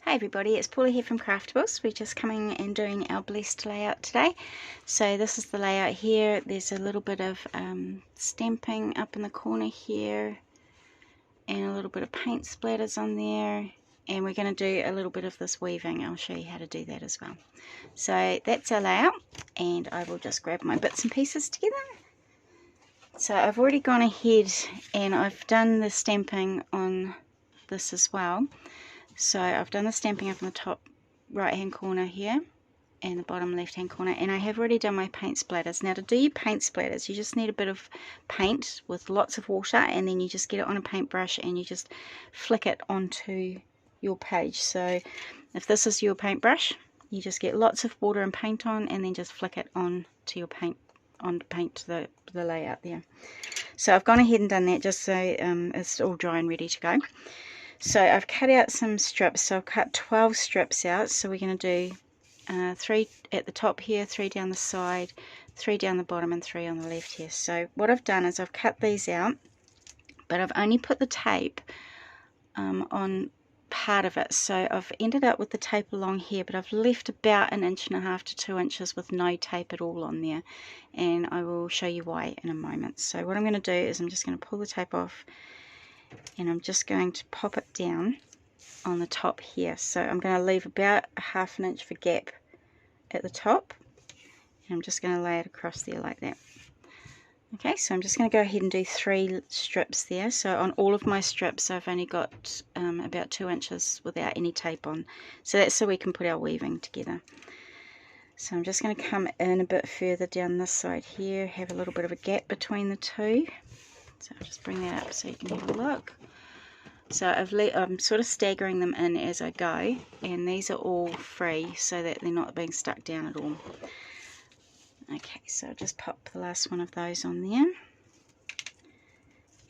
Hi everybody, it's Paula here from Craftables. We're just coming and doing our blessed layout today. So this is the layout here. There's a little bit of stamping up in the corner here and a little bit of paint splatters on there, and we're going to do a little bit of this weaving. I'll show you how to do that as well. So that's our layout, and I will just grab my bits and pieces together. So I've already gone ahead and I've done the stamping on this as well. So I've done the stamping up in the top right hand corner here and the bottom left hand corner, and I have already done my paint splatters. Now to do your paint splatters you just need a bit of paint with lots of water, and then you just get it on a paintbrush and you just flick it onto your page. So if this is your paintbrush, you just get lots of water and paint on, and then just flick it on to your paint, the layout there. So I've gone ahead and done that just so it's all dry and ready to go. So I've cut out some strips, so I've cut 12 strips out. So we're going to do 3 at the top here, 3 down the side, 3 down the bottom, and 3 on the left here. So what I've done is I've cut these out, but I've only put the tape on part of it. So I've ended up with the tape along here, but I've left about 1.5 inches to 2 inches with no tape at all on there, and I will show you why in a moment. So what I'm going to do is I'm just going to pull the tape off, and I'm just going to pop it down on the top here. So I'm going to leave about 1/2 inch for gap at the top, and I'm just going to lay it across there like that. Okay, so I'm just going to go ahead and do 3 strips there. So on all of my strips I've only got about 2 inches without any tape on, so that's so we can put our weaving together. So I'm just going to come in a bit further down this side here, have a little bit of a gap between the two. So I'll just bring that up so you can have a look. So I'm sort of staggering them in as I go, and these are all free so that they're not being stuck down at all. Okay, so I'll just pop the last one of those on there,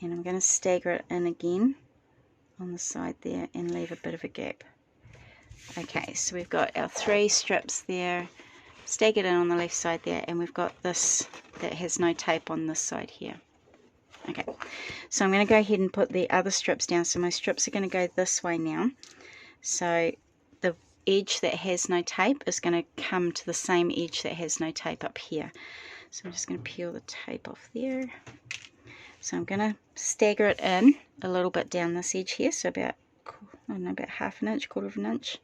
and I'm going to stagger it in again on the side there and leave a bit of a gap. Okay, so we've got our 3 strips there, staggered in on the left side there, and we've got this that has no tape on this side here. Okay, so I'm going to go ahead and put the other strips down. So my strips are going to go this way now. So the edge that has no tape is going to come to the same edge that has no tape up here. So I'm just going to peel the tape off there. So I'm going to stagger it in a little bit down this edge here, so about, I don't know, about 1/2 inch, 1/4 inch,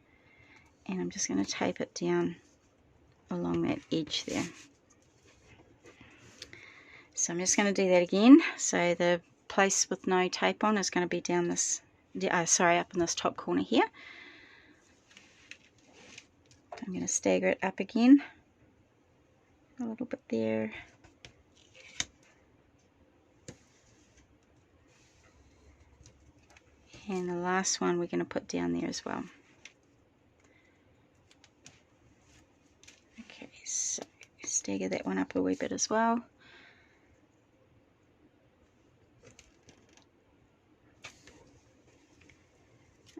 and I'm just going to tape it down along that edge there. So I'm just going to do that again. So the place with no tape on is going to be down this, up in this top corner here. I'm going to stagger it up again a little bit there. And the last one we're going to put down there as well. Okay, so stagger that one up a wee bit as well.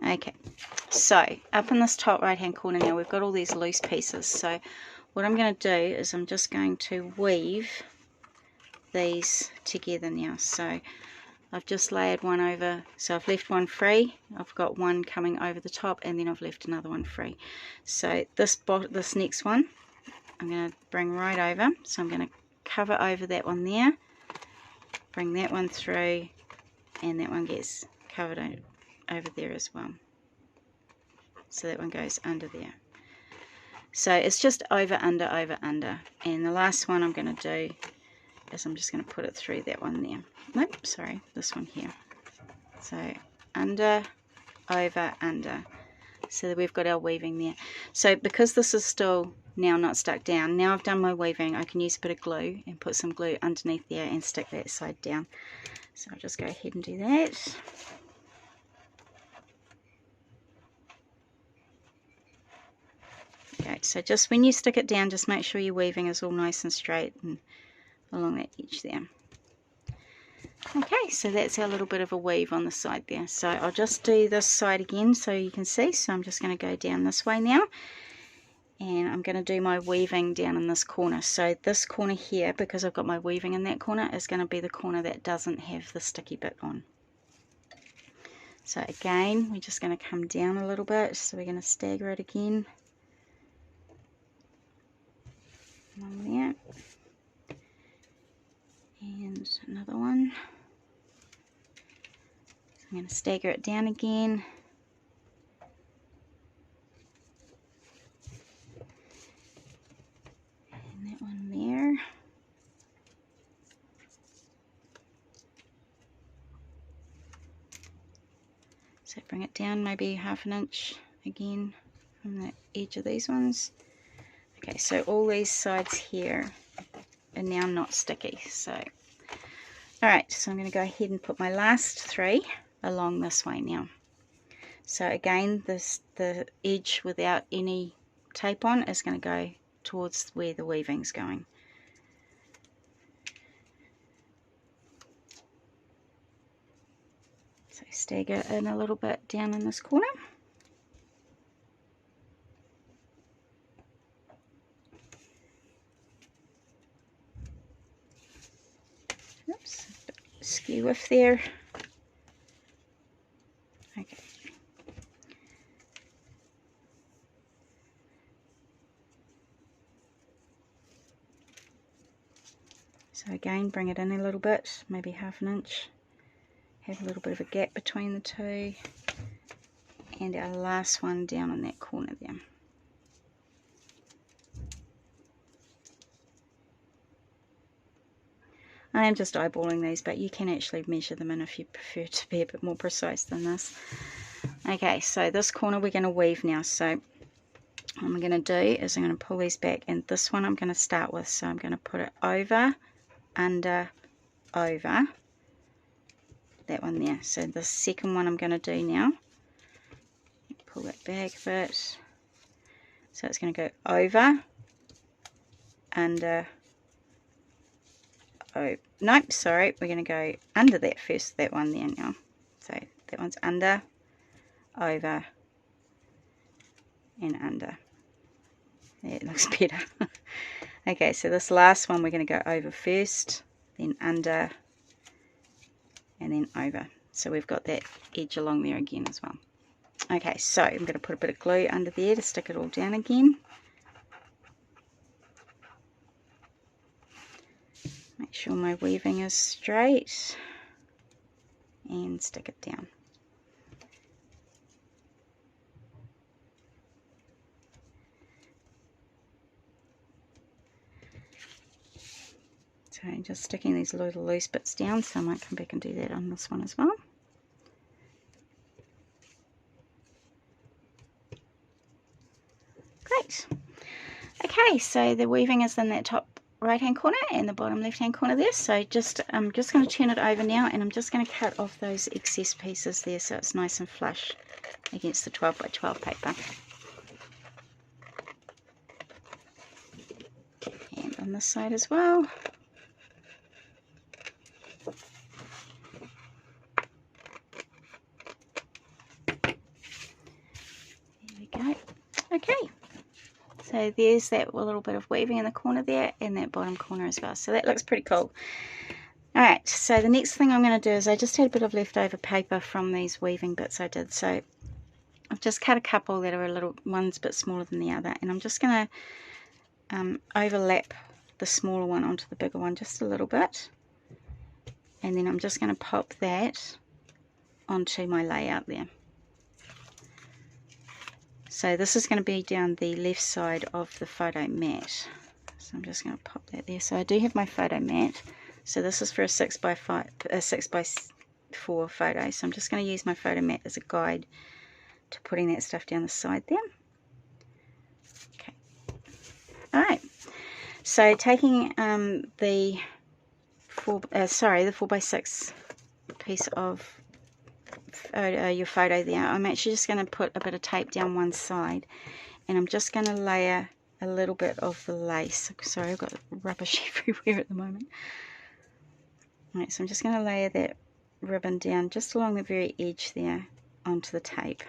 Okay, so up in this top right hand corner now we've got all these loose pieces. So what I'm going to do is I'm just going to weave these together now. So I've just layered one over, so I've left one free, I've got one coming over the top, and then I've left another one free. So this next one I'm going to bring right over, so I'm going to cover over that one there, bring that one through, and that one gets covered over there as well, so that one goes under there. So it's just over, under, over, under, and the last one I'm going to do is I'm just going to put it through that one there. Nope, sorry, this one here. So under, over, under, so that we've got our weaving there. So because this is still now not stuck down, now I've done my weaving, I can use a bit of glue and put some glue underneath there and stick that side down. So I'll just go ahead and do that. Okay, so just when you stick it down, just make sure your weaving is all nice and straight and along that edge there. Okay, so that's our little bit of a weave on the side there. So I'll just do this side again so you can see. So I'm just going to go down this way now, and I'm going to do my weaving down in this corner. So this corner here, because I've got my weaving in that corner, is going to be the corner that doesn't have the sticky bit on. So again, we're just going to come down a little bit, so we're going to stagger it again. One there. And another one. So I'm going to stagger it down again. And that one there. So bring it down maybe 1/2 inch again from the edge of these ones. Okay, so all these sides here are now not sticky. So, alright, so I'm going to go ahead and put my last 3 along this way now. So again, the edge without any tape on is going to go towards where the weaving's going. So stagger in a little bit down in this corner. Oops, a bit skew off there. Okay. So again, bring it in a little bit, maybe 1/2 inch. Have a little bit of a gap between the two. And our last one down in that corner there. I am just eyeballing these, but you can actually measure them in if you prefer to be a bit more precise than this. Okay, so this corner we're going to weave now. So what I'm going to do is I'm going to pull these back, and this one I'm going to start with. So I'm going to put it over, under, over, that one there. So the second one I'm going to do now. Pull that back a bit. So it's going to go over, under, oh, nope, sorry, we're going to go under that first, that one there now. So that one's under, over, and under. Yeah, it looks better. Okay, so this last one we're going to go over first, then under, and then over. So we've got that edge along there again as well. Okay, so I'm going to put a bit of glue under there to stick it all down again. Make sure my weaving is straight and stick it down. So just sticking these little loose bits down, so I might come back and do that on this one as well. Great. Okay, so the weaving is in that top right hand corner and the bottom left hand corner there. So I'm just going to turn it over now, and I'm just going to cut off those excess pieces there so it's nice and flush against the 12 by 12 paper. And on this side as well. There we go. Okay. So there's that little bit of weaving in the corner there, and that bottom corner as well. So that looks pretty cool. Alright, so the next thing I'm going to do is I just had a bit of leftover paper from these weaving bits I did. So I've just cut a couple that are one's a bit smaller than the other, and I'm just going to overlap the smaller one onto the bigger one just a little bit. And then I'm just going to pop that onto my layout there. So this is going to be down the left side of the photo mat. So I'm just going to pop that there. So I do have my photo mat. So this is for a 6x4 photo. So I'm just going to use my photo mat as a guide to putting that stuff down the side there. Okay. Alright. So taking the 4x6 piece of your photo there, I'm actually just going to put a bit of tape down one side, and I'm just going to layer a little bit of the lace. Sorry, I've got rubbish everywhere at the moment. Right, so I'm just going to layer that ribbon down just along the very edge there onto the tape.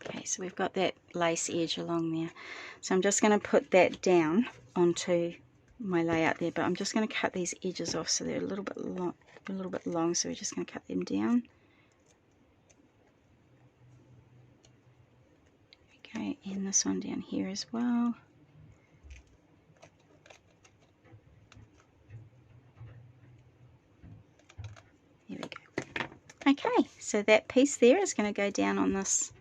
Okay, so we've got that lace edge along there. So I'm just going to put that down onto my layout there, but I'm just going to cut these edges off so they're a little bit long, so we're just going to cut them down. Okay, and this one down here as well. There we go. Okay, so that piece there is going to go down on this.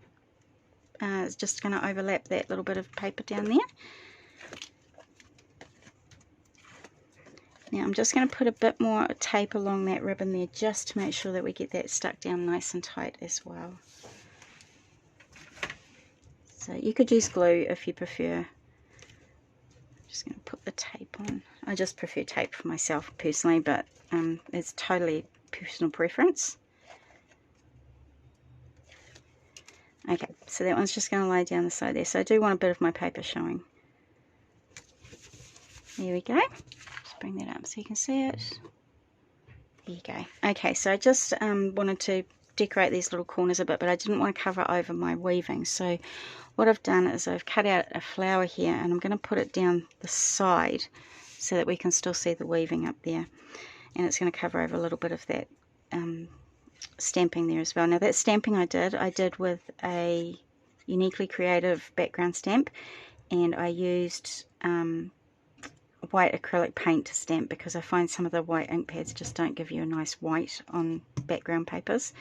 It's just going to overlap that little bit of paper down there. Now I'm just going to put a bit more tape along that ribbon there just to make sure that we get that stuck down nice and tight as well. So you could use glue if you prefer. I'm just going to put the tape on. I just prefer tape for myself personally, but it's totally personal preference. Okay, so that one's just going to lay down the side there. So I do want a bit of my paper showing. There we go. Just bring that up so you can see it. There you go. Okay, so I just wanted to decorate these little corners a bit, but I didn't want to cover over my weaving. So what I've done is I've cut out a flower here, and I'm going to put it down the side so that we can still see the weaving up there. And it's going to cover over a little bit of that stamping there as well. Now that stamping I did with a uniquely creative background stamp, and I used white acrylic paint to stamp because I find some of the white ink pads just don't give you a nice white on background papers.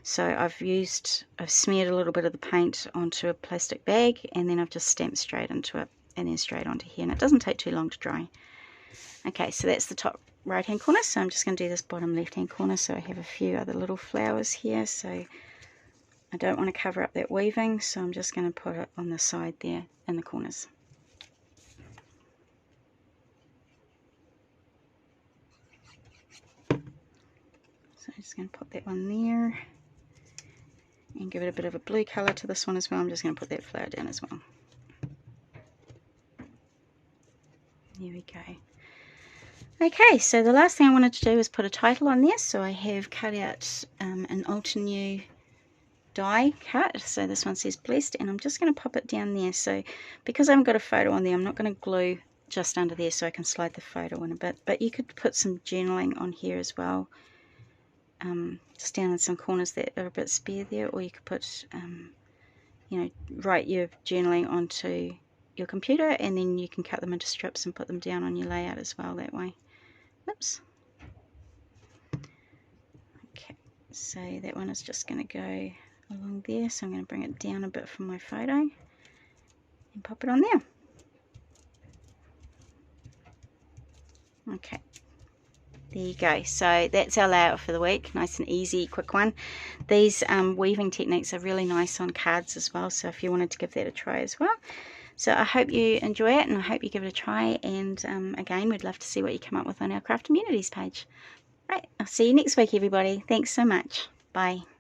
So I've smeared a little bit of the paint onto a plastic bag, and then I've just stamped straight into it and then straight onto here, and it doesn't take too long to dry. Okay, so that's the top right hand corner, so I'm just going to do this bottom left hand corner. So I have a few other little flowers here, so I don't want to cover up that weaving, so I'm just going to put it on the side there in the corners. So I'm just going to put that one there and give it a bit of a blue colour to this one as well. I'm just going to put that flower down as well. There we go. Okay, so the last thing I wanted to do is put a title on there. So I have cut out an Altenew die cut. So this one says Blessed, and I'm just going to pop it down there. So because I haven't got a photo on there, I'm not going to glue just under there, so I can slide the photo in a bit. But you could put some journaling on here as well, just down in some corners that are a bit spare there, or you could put, you know, write your journaling onto your computer, and then you can cut them into strips and put them down on your layout as well that way. Oops. Okay, so that one is just going to go along there, so I'm going to bring it down a bit from my photo and pop it on there. Okay, there you go. So that's our layout for the week. Nice and easy, quick one. These weaving techniques are really nice on cards as well, so if you wanted to give that a try as well. So I hope you enjoy it, and I hope you give it a try, and again, we'd love to see what you come up with on our Craft Communities page. Right, I'll see you next week, everybody. Thanks so much. Bye.